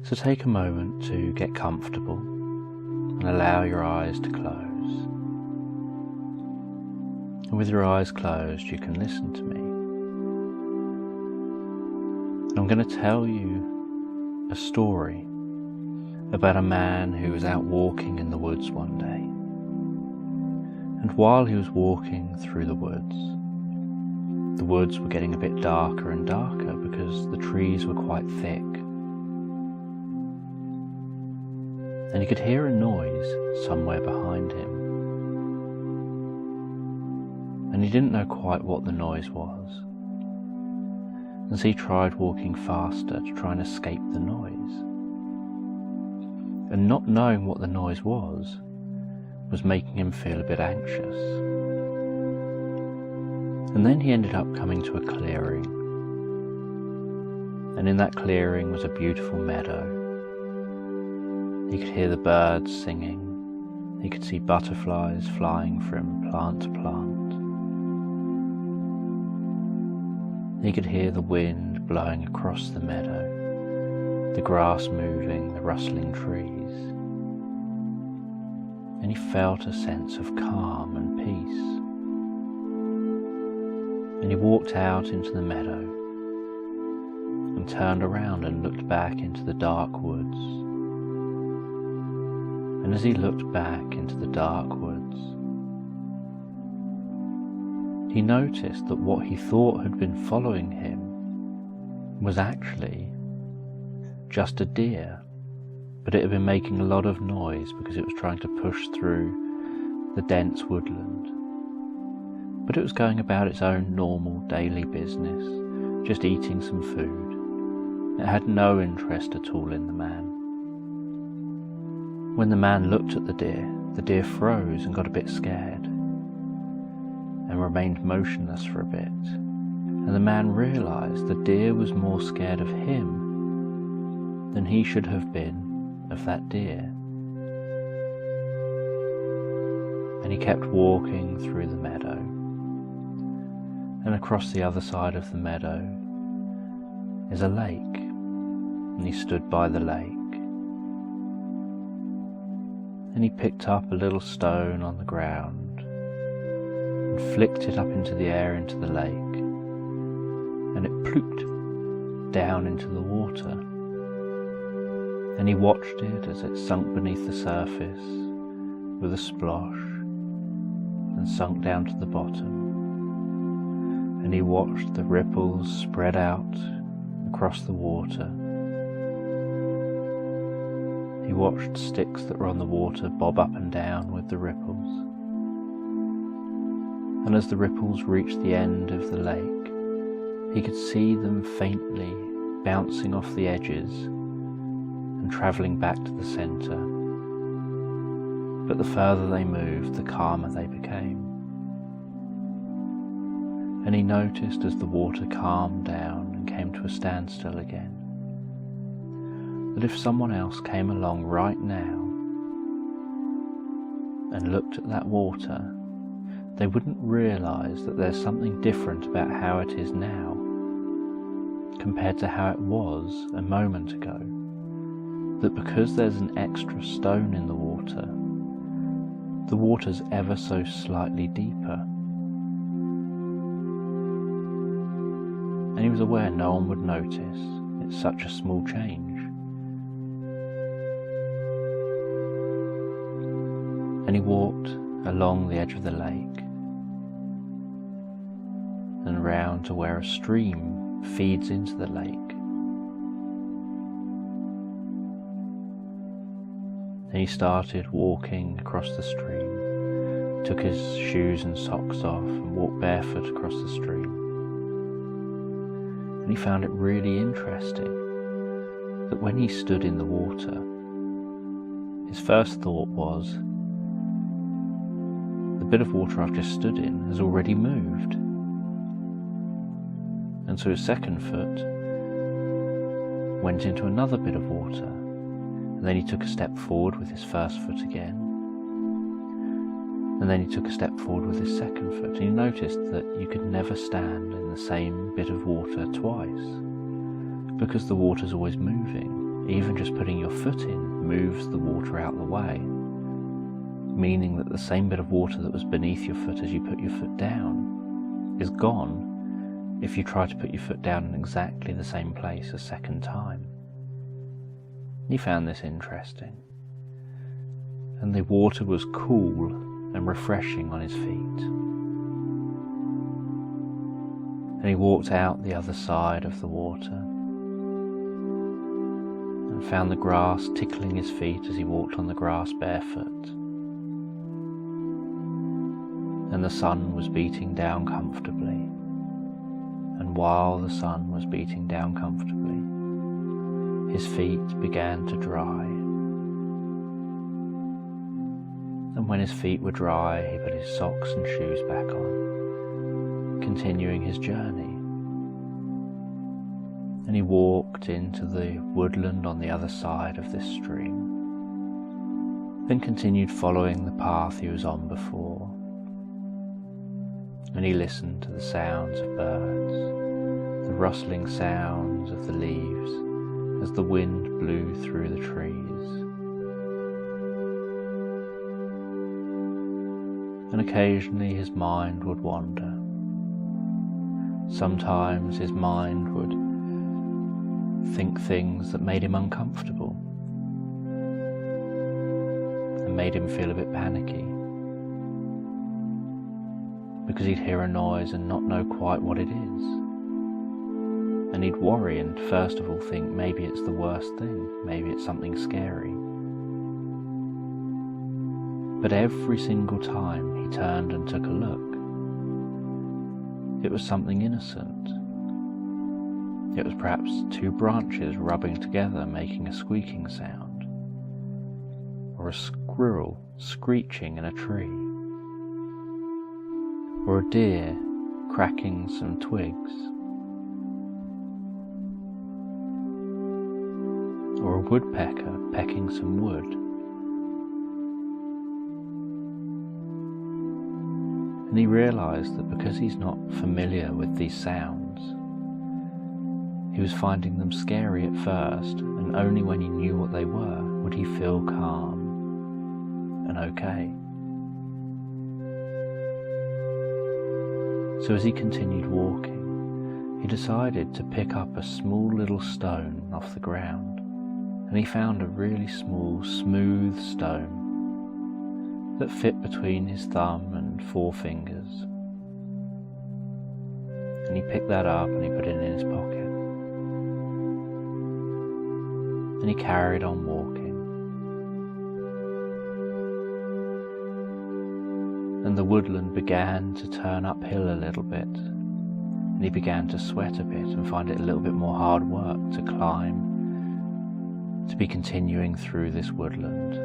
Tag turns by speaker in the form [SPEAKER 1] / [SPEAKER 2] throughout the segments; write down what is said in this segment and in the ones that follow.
[SPEAKER 1] So take a moment to get comfortable and allow your eyes to close. And with your eyes closed, you can listen to me. And I'm going to tell you a story about a man who was out walking in the woods one day. And while he was walking through the woods were getting a bit darker and darker because the trees were quite thick. And he could hear a noise somewhere behind him. And he didn't know quite what the noise was. And so he tried walking faster to try and escape the noise. And not knowing what the noise was making him feel a bit anxious. And then he ended up coming to a clearing. And in that clearing was a beautiful meadow. He could hear the birds singing. He could see butterflies flying from plant to plant. He could hear the wind blowing across the meadow, the grass moving, the rustling trees. And he felt a sense of calm and peace. And he walked out into the meadow and turned around and looked back into the dark woods. And as he looked back into the dark woods, he noticed that what he thought had been following him was actually just a deer, but it had been making a lot of noise because it was trying to push through the dense woodland. But it was going about its own normal daily business, just eating some food. It had no interest at all in the man. When the man looked at the deer froze and got a bit scared and remained motionless for a bit. And the man realized the deer was more scared of him than he should have been of that deer. And he kept walking through the meadow. And across the other side of the meadow is a lake. And he stood by the lake. And he picked up a little stone on the ground and flicked it up into the air into the lake. And it plooped down into the water. And he watched it as it sunk beneath the surface with a splosh and sunk down to the bottom. And he watched the ripples spread out across the water. He watched sticks that were on the water bob up and down with the ripples. And as the ripples reached the end of the lake, he could see them faintly bouncing off the edges and travelling back to the centre. But the further they moved, the calmer they became. And he noticed as the water calmed down and came to a standstill again, that if someone else came along right now and looked at that water, they wouldn't realise that there's something different about how it is now compared to how it was a moment ago. That because there's an extra stone in the water's ever so slightly deeper. And he was aware no one would notice. It's such a small change. And he walked along the edge of the lake and round to where a stream feeds into the lake. And he started walking across the stream, took his shoes and socks off and walked barefoot across the stream. And he found it really interesting that when he stood in the water, his first thought was, the bit of water I've just stood in has already moved. And so his second foot went into another bit of water, and then he took a step forward with his first foot again, and then he took a step forward with his second foot, and he noticed that you could never stand in the same bit of water twice, because the water's always moving even just putting your foot in moves the water out the way, meaning that the same bit of water that was beneath your foot as you put your foot down is gone if you try to put your foot down in exactly the same place a second time. He found this interesting, and the water was cool and refreshing on his feet. And he walked out the other side of the water and found the grass tickling his feet as he walked on the grass barefoot. And the sun was beating down comfortably. And while the sun was beating down comfortably, his feet began to dry. And when his feet were dry, he put his socks and shoes back on, continuing his journey. And he walked into the woodland on the other side of this stream, then continued following the path he was on before. And he listened to the sounds of birds, the rustling sounds of the leaves as the wind blew through the trees. And occasionally his mind would wander. Sometimes his mind would think things that made him uncomfortable and made him feel a bit panicky, because he'd hear a noise and not know quite what it is. And he'd worry and first of all think maybe it's the worst thing, maybe it's something scary. But every single time he turned and took a look, it was something innocent. It was perhaps two branches rubbing together making a squeaking sound, or a squirrel screeching in a tree, or a deer cracking some twigs, or a woodpecker pecking some wood. And he realized that because he's not familiar with these sounds, he was finding them scary at first, and only when he knew what they were would he feel calm and okay. So as he continued walking, he decided to pick up a small little stone off the ground, and he found a really small, smooth stone that fit between his thumb and forefingers. And he picked that up and he put it in his pocket. And he carried on walking. And the woodland began to turn uphill a little bit, and he began to sweat a bit and find it a little bit more hard work to climb, to be continuing through this woodland.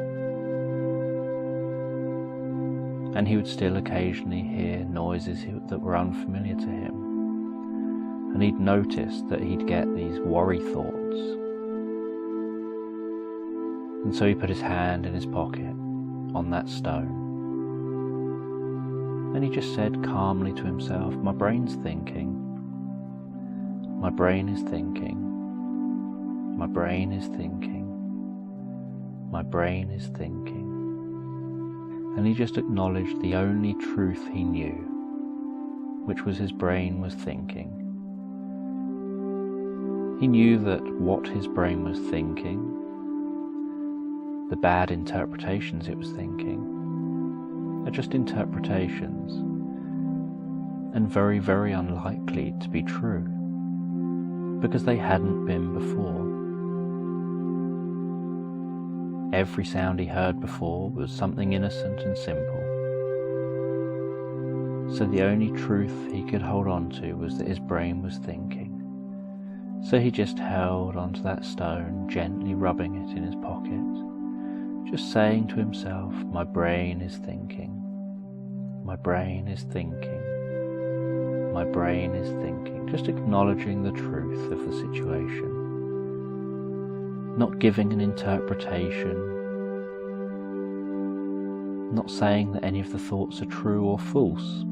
[SPEAKER 1] And he would still occasionally hear noises that were unfamiliar to him, and he'd notice that he'd get these worry thoughts. And so he put his hand in his pocket on that stone, and he just said calmly to himself, "My brain's thinking. My brain is thinking. My brain is thinking. My brain is thinking." And he just acknowledged the only truth he knew, which was his brain was thinking. He knew that what his brain was thinking, the bad interpretations it was thinking, are just interpretations, and very, very unlikely to be true, because they hadn't been before. Every sound he heard before was something innocent and simple. So the only truth he could hold on to was that his brain was thinking. So he just held onto that stone, gently rubbing it in his pocket, just saying to himself, "My brain is thinking. My brain is thinking. My brain is thinking." Just acknowledging the truth of the situation. Not giving an interpretation, not saying that any of the thoughts are true or false,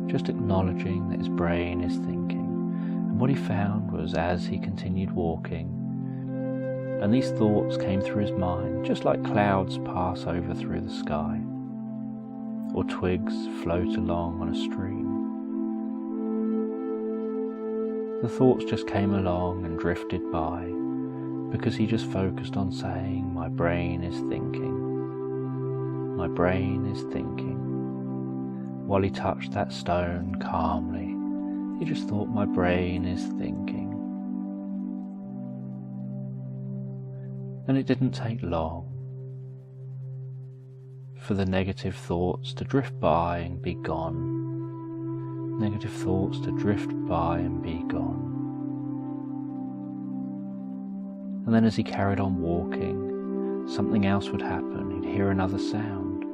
[SPEAKER 1] just acknowledging that his brain is thinking. And what he found was, as he continued walking, And these thoughts came through his mind just like clouds pass over through the sky, or twigs float along on a stream. The thoughts just came along and drifted by because he just focused on saying, "My brain is thinking, my brain is thinking." While he touched that stone calmly, he just thought, "My brain is thinking." And it didn't take long for the negative thoughts to drift by and be gone. Negative thoughts to drift by and be gone. And then as he carried on walking, something else would happen. He'd hear another sound,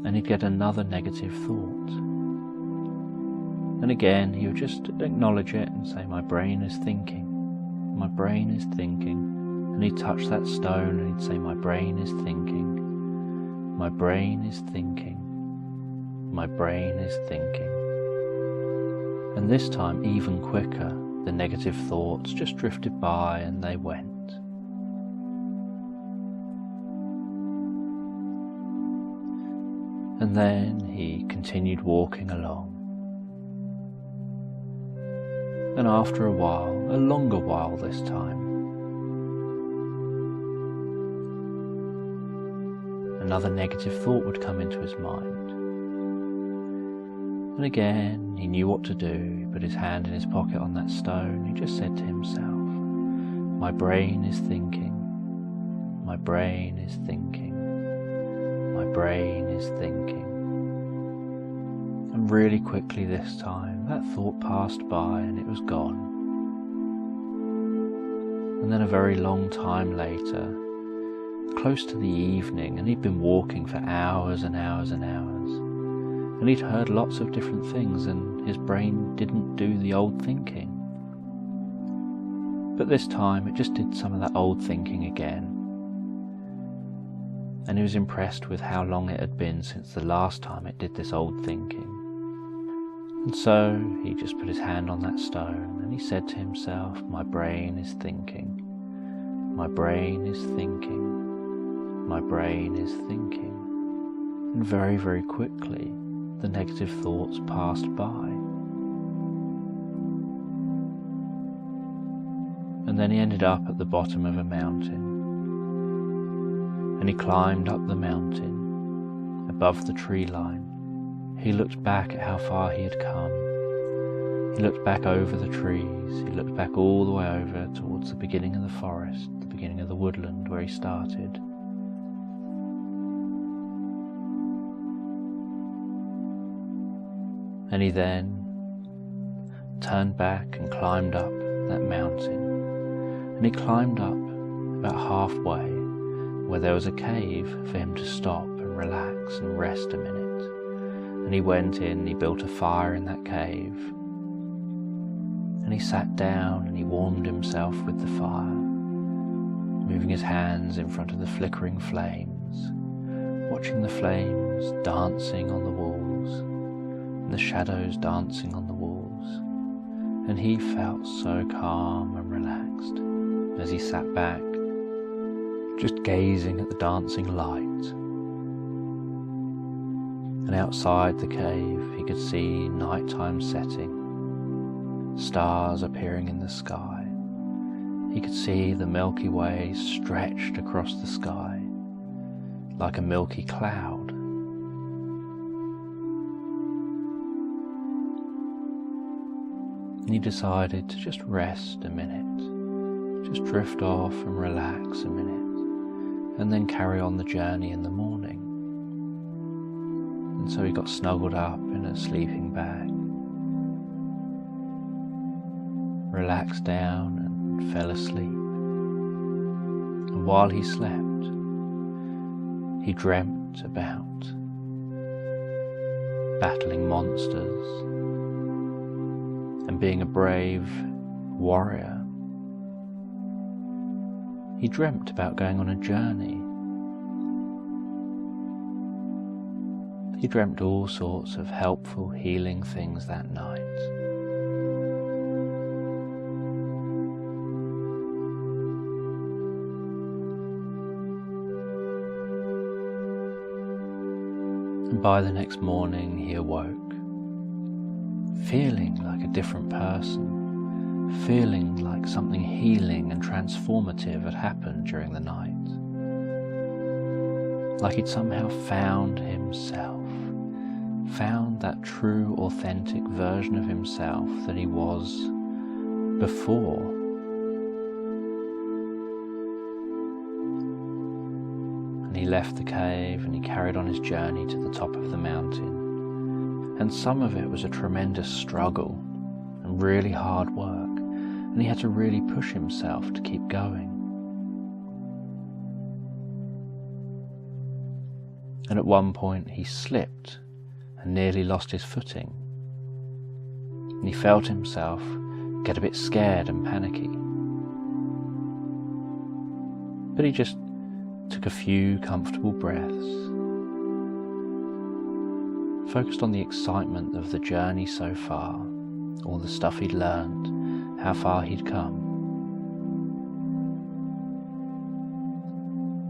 [SPEAKER 1] and he'd get another negative thought. And again, he would just acknowledge it and say, "My brain is thinking, my brain is thinking." And he'd touch that stone and he'd say, "My brain is thinking, my brain is thinking, my brain is thinking." And this time, even quicker, the negative thoughts just drifted by and they went. And then he continued walking along. And after a while, a longer while this time, another negative thought would come into his mind. And again, he knew what to do. He put his hand in his pocket on that stone. He just said to himself, "My brain is thinking, my brain is thinking, my brain is thinking." And really quickly this time, that thought passed by and it was gone. And then a very long time later, close to the evening, and he'd been walking for hours and hours and hours, and he'd heard lots of different things, and his brain didn't do the old thinking. But this time it just did some of that old thinking again. And he was impressed with how long it had been since the last time it did this old thinking. And so he just put his hand on that stone and he said to himself, "My brain is thinking, my brain is thinking, my brain is thinking." And very, very quickly, the negative thoughts passed by. And then he ended up at the bottom of a mountain. And he climbed up the mountain, above the tree line. He looked back at how far he had come. He looked back over the trees. He looked back all the way over towards the beginning of the forest, the beginning of the woodland where he started. And he then turned back and climbed up that mountain. And he climbed up about halfway, where there was a cave for him to stop and relax and rest a minute. And he went in, he built a fire in that cave, and he sat down and he warmed himself with the fire, moving his hands in front of the flickering flames, watching the flames dancing on the walls, and the shadows dancing on the walls. And he felt so calm and relaxed as he sat back, just gazing at the dancing light. And outside the cave he could see nighttime setting, stars appearing in the sky. He could see the Milky Way stretched across the sky like a milky cloud. And he decided to just rest a minute, just drift off and relax a minute, and then carry on the journey in the morning. And so he got snuggled up in a sleeping bag, relaxed down and fell asleep. And while he slept, he dreamt about battling monsters and being a brave warrior. He dreamt about going on a journey. He dreamt all sorts of helpful, healing things that night. by the next morning he awoke, feeling like a different person, feeling like something healing and transformative had happened during the night. Like he'd somehow found himself, found that true, authentic version of himself that he was before. And he left the cave and he carried on his journey to the top of the mountain. And some of it was a tremendous struggle and really hard work, and he had to really push himself to keep going. And at one point he slipped and nearly lost his footing. And he felt himself get a bit scared and panicky. But he just took a few comfortable breaths, focused on the excitement of the journey so far, all the stuff he'd learned, how far he'd come.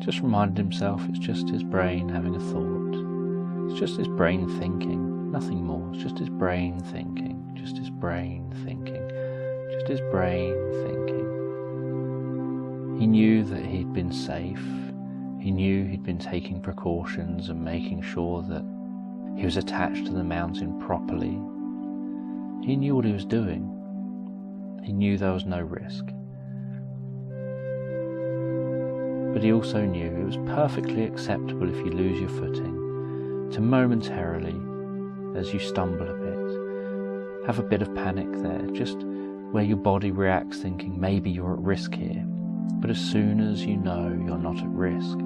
[SPEAKER 1] Just reminded himself it's just his brain having a thought. It's just his brain thinking, nothing more. It's just his brain thinking, just his brain thinking, just his brain thinking. He knew that he'd been safe. He knew he'd been taking precautions and making sure that he was attached to the mountain properly. He knew what he was doing. He knew there was no risk. But he also knew it was perfectly acceptable if you lose your footing, to momentarily, as you stumble a bit, have a bit of panic there, just where your body reacts thinking maybe you're at risk here. But as soon as you know you're not at risk,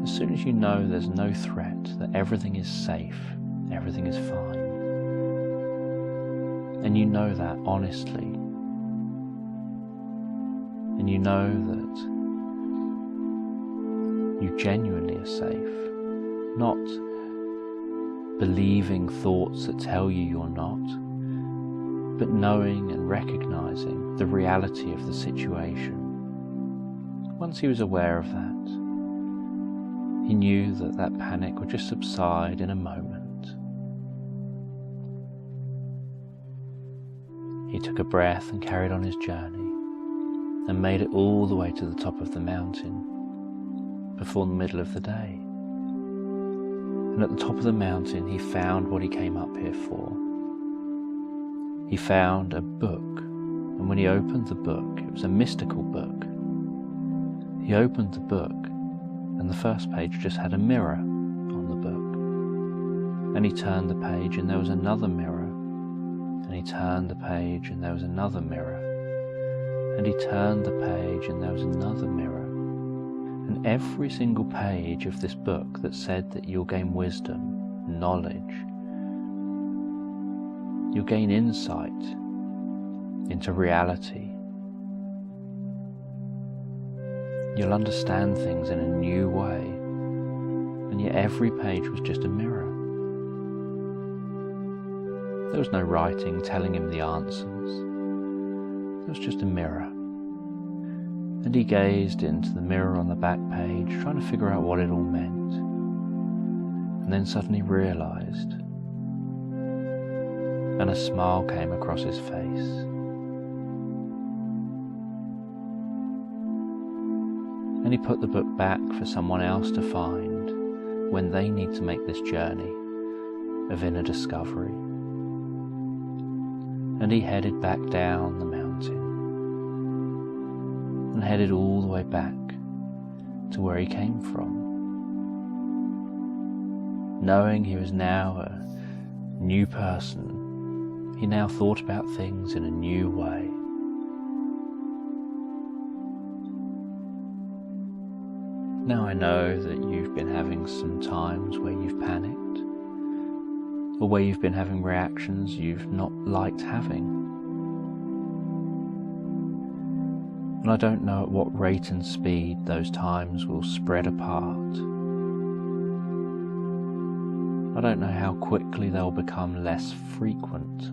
[SPEAKER 1] as soon as you know there's no threat, that everything is safe, everything is fine, and you know that honestly, and you know that you genuinely are safe, not believing thoughts that tell you you're not, but knowing and recognizing the reality of the situation. Once he was aware of that, he knew that that panic would just subside in a moment. He took a breath and carried on his journey, and made it all the way to the top of the mountain before the middle of the day. And at the top of the mountain he found what he came up here for. He found a book, and when he opened the book, it was a mystical book. He opened the book, and the first page just had a mirror on the book. And he turned the page and there was another mirror. And he turned the page and there was another mirror. And he turned the page and there was another mirror. And every single page of this book that said that you'll gain wisdom, knowledge, you'll gain insight into reality. You'll understand things in a new way. And yet every page was just a mirror. There was no writing telling him the answers. It was just a mirror. And he gazed into the mirror on the back page, trying to figure out what it all meant. And then suddenly realized, and a smile came across his face. And he put the book back for someone else to find when they need to make this journey of inner discovery. And he headed back down the mountain and headed all the way back to where he came from. Knowing he was now a new person, he now thought about things in a new way. Now I know that you've been having some times where you've panicked, or where you've been having reactions you've not liked having. And I don't know at what rate and speed those times will spread apart. I don't know how quickly they'll become less frequent.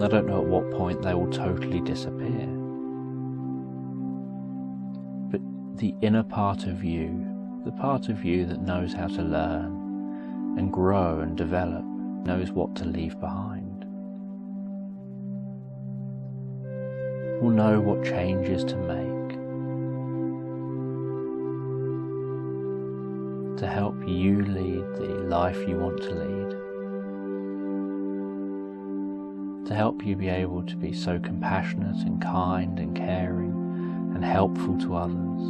[SPEAKER 1] I don't know at what point they will totally disappear. But the inner part of you, the part of you that knows how to learn, and grow and develop, knows what to leave behind, will know what changes to make to help you lead the life you want to lead, to help you be able to be so compassionate and kind and caring and helpful to others.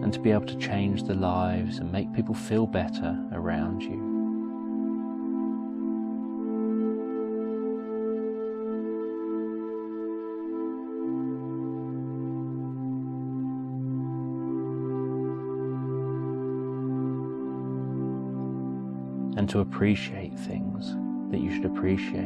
[SPEAKER 1] And to be able to change the lives and make people feel better around you. And to appreciate things that you should appreciate.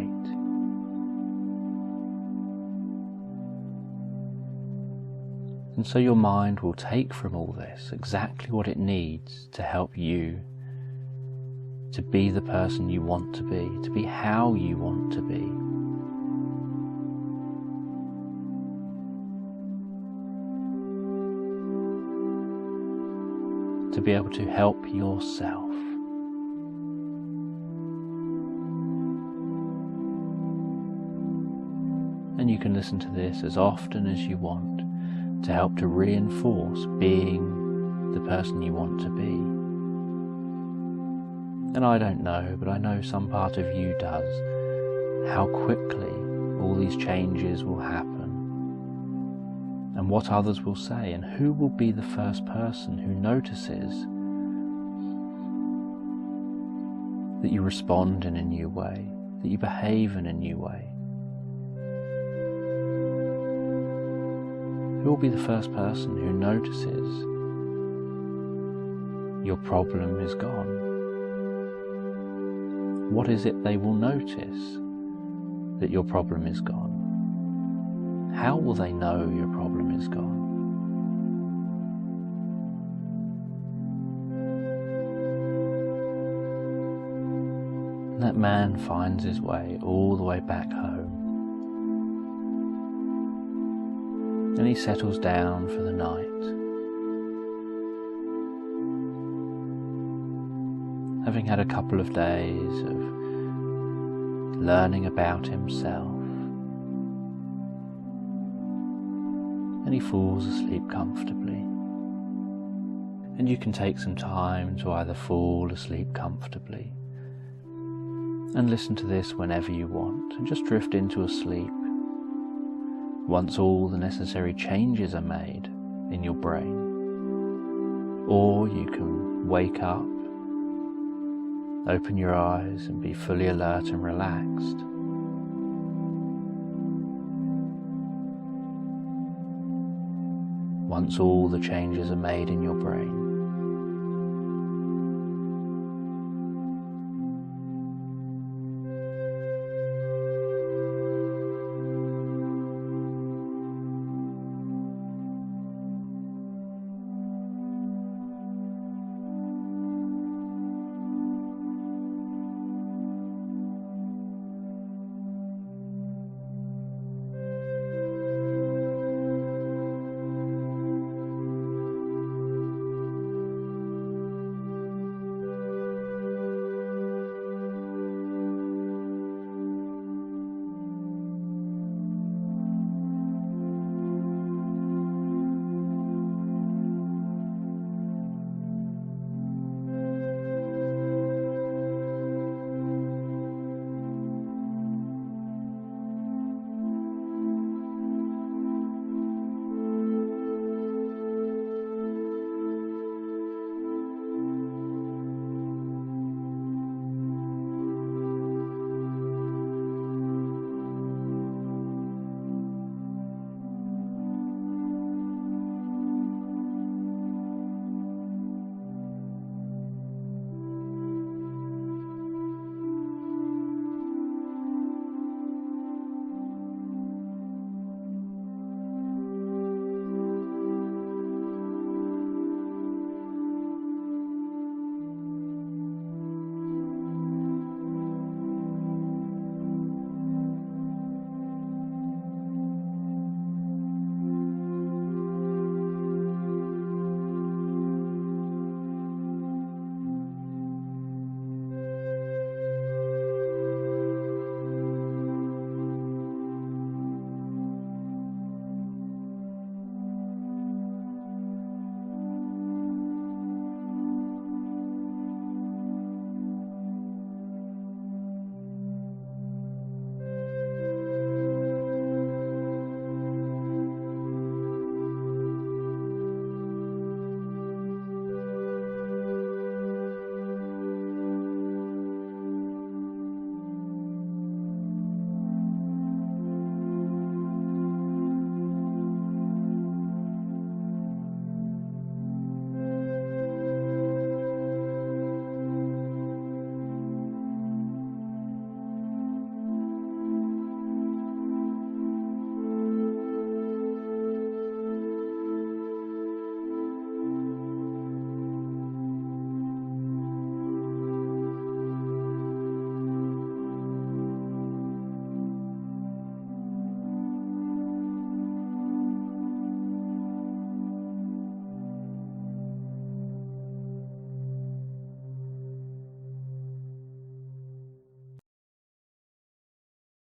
[SPEAKER 1] And so your mind will take from all this exactly what it needs to help you to be the person you want to be how you want to be. To be able to help yourself. And you can listen to this as often as you want to help to reinforce being the person you want to be. And I don't know, but I know some part of you does, how quickly all these changes will happen and what others will say, and who will be the first person who notices that you respond in a new way, that you behave in a new way. Who will be the first person who notices your problem is gone? What is it they will notice that your problem is gone? How will they know your problem is gone? And that man finds his way all the way back home. And he settles down for the night, having had a couple of days of learning about himself, and he falls asleep comfortably. And you can take some time to either fall asleep comfortably and listen to this whenever you want, and just drift into a sleep once all the necessary changes are made in your brain. Or you can wake up, open your eyes and be fully alert and relaxed. Once all the changes are made in your brain.